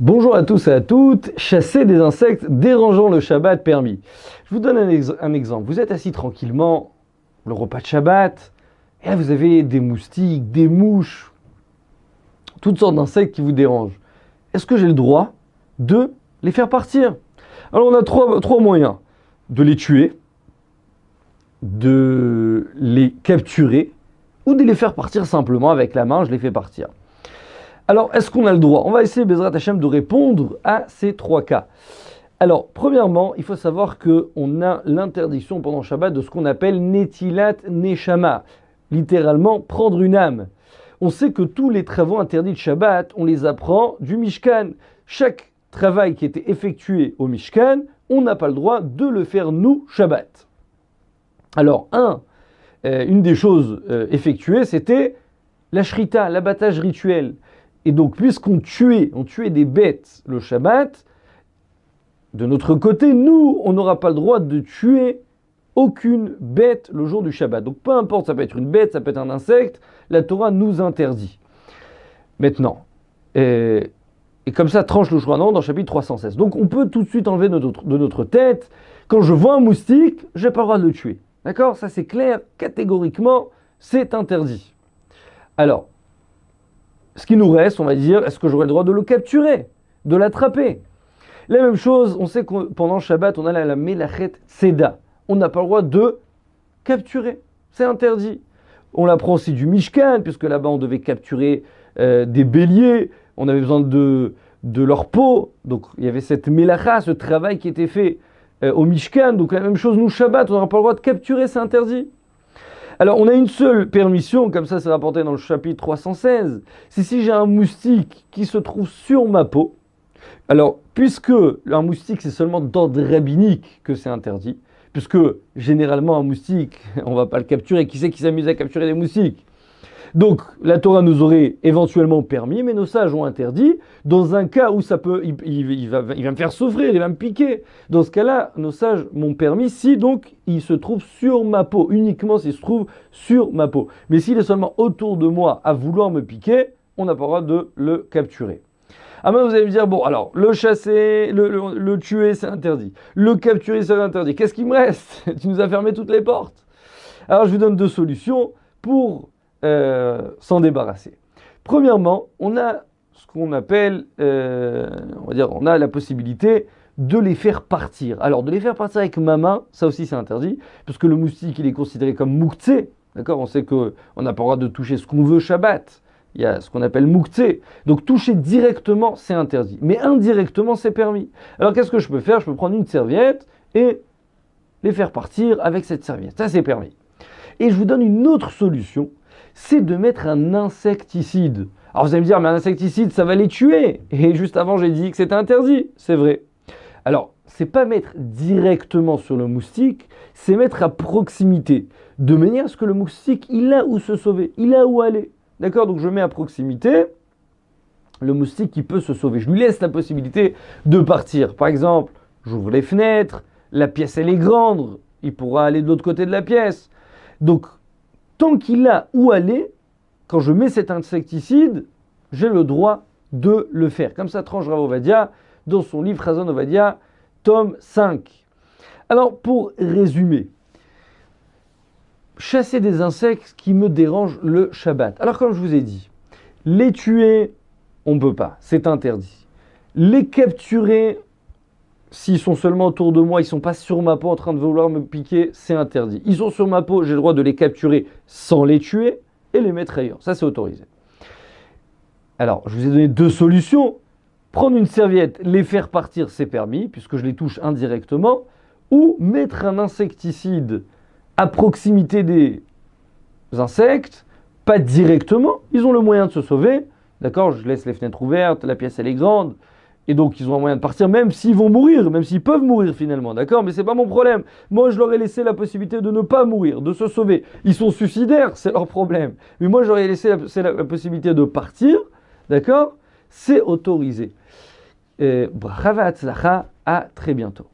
Bonjour à tous et à toutes, chasser des insectes dérangeant le Shabbat permis. Je vous donne un exemple. Vous êtes assis tranquillement, le repas de Shabbat, et là vous avez des moustiques, des mouches, toutes sortes d'insectes qui vous dérangent. Est-ce que j'ai le droit de les faire partir? Alors on a trois moyens. De les tuer, de les capturer, ou de les faire partir simplement avec la main, je les fais partir. Alors, est-ce qu'on a le droit? On va essayer, Bezrat Hashem, de répondre à ces trois cas. Alors, premièrement, il faut savoir qu'on a l'interdiction pendant Shabbat de ce qu'on appelle Netilat Neshama, littéralement prendre une âme. On sait que tous les travaux interdits de Shabbat, on les apprend du Mishkan. Chaque travail qui était effectué au Mishkan, on n'a pas le droit de le faire nous, Shabbat. Alors, une des choses effectuées, c'était la shrita, l'abattage rituel. Et donc, puisqu'on tuait des bêtes le Shabbat, de notre côté, nous, on n'aura pas le droit de tuer aucune bête le jour du Shabbat. Donc, peu importe, ça peut être une bête, ça peut être un insecte, la Torah nous interdit. Maintenant, et comme ça tranche le Shulchan Aruch dans le chapitre 316. Donc, on peut tout de suite enlever de notre tête, quand je vois un moustique, je n'ai pas le droit de le tuer. D'accord? Ça, c'est clair, catégoriquement, c'est interdit. Alors, ce qui nous reste, on va dire, est-ce que j'aurai le droit de le capturer, de l'attraper? La même chose, on sait que pendant Shabbat, on a la Melachet Seda. On n'a pas le droit de capturer, c'est interdit. On l'apprend aussi du Mishkan, puisque là-bas on devait capturer des béliers, on avait besoin de leur peau, donc il y avait cette Melacha, ce travail qui était fait au Mishkan, donc la même chose, nous Shabbat, on n'aura pas le droit de capturer, c'est interdit. Alors, on a une seule permission, comme ça c'est rapporté dans le chapitre 316, c'est si j'ai un moustique qui se trouve sur ma peau. Alors, puisque un moustique c'est seulement d'ordre rabbinique que c'est interdit, puisque généralement un moustique, on ne va pas le capturer, qui c'est qui s'amuse à capturer des moustiques? Donc, la Torah nous aurait éventuellement permis, mais nos sages ont interdit, dans un cas où ça peut, il va me faire souffrir, il va me piquer. Dans ce cas-là, nos sages m'ont permis si donc il se trouve sur ma peau, uniquement s'il se trouve sur ma peau. Mais s'il est seulement autour de moi à vouloir me piquer, on n'a pas le droit de le capturer. Ah ben vous allez me dire, bon alors, le chasser, le tuer c'est interdit, le capturer c'est interdit, qu'est-ce qu'il me reste? Tu nous as fermé toutes les portes. Alors je vous donne deux solutions pour s'en débarrasser. Premièrement, on a ce qu'on appelle, on a la possibilité de les faire partir. Alors, de les faire partir avec ma main, ça aussi c'est interdit, parce que le moustique, il est considéré comme mouktsé, d'accord? On sait qu'on n'a pas le droit de toucher ce qu'on veut Shabbat. Il y a ce qu'on appelle mouktsé. Donc, toucher directement, c'est interdit. Mais indirectement, c'est permis. Alors, qu'est-ce que je peux faire? Je peux prendre une serviette et les faire partir avec cette serviette. Ça, c'est permis. Et je vous donne une autre solution, c'est de mettre un insecticide. Alors vous allez me dire, mais un insecticide, ça va les tuer. Et juste avant, j'ai dit que c'était interdit. C'est vrai. Alors, c'est pas mettre directement sur le moustique, c'est mettre à proximité. De manière à ce que le moustique, il a où se sauver, il a où aller. D'accord? Donc je mets à proximité, le moustique, il peut se sauver. Je lui laisse la possibilité de partir. Par exemple, j'ouvre les fenêtres, la pièce, elle est grande, il pourra aller de l'autre côté de la pièce. Donc, tant qu'il a où aller, quand je mets cet insecticide, j'ai le droit de le faire. Comme ça tranche Rav Ovadia dans son livre Chazon Ovadia, tome 5. Alors, pour résumer, chasser des insectes qui me dérangent le Shabbat. Alors, comme je vous ai dit, les tuer, on ne peut pas, c'est interdit. Les capturer, s'ils sont seulement autour de moi, ils ne sont pas sur ma peau en train de vouloir me piquer, c'est interdit. Ils sont sur ma peau, j'ai le droit de les capturer sans les tuer et les mettre ailleurs. Ça, c'est autorisé. Alors, je vous ai donné deux solutions. Prendre une serviette, les faire partir, c'est permis, puisque je les touche indirectement, ou mettre un insecticide à proximité des insectes, pas directement. Ils ont le moyen de se sauver. D'accord? Je laisse les fenêtres ouvertes, la pièce, elle est grande. Et donc, ils ont un moyen de partir, même s'ils vont mourir, même s'ils peuvent mourir finalement, d'accord? Mais c'est pas mon problème. Moi, je leur ai laissé la possibilité de ne pas mourir, de se sauver. Ils sont suicidaires, c'est leur problème. Mais moi, je leur ai laissé la possibilité de partir, d'accord? C'est autorisé. Brava Hatzlacha, à très bientôt.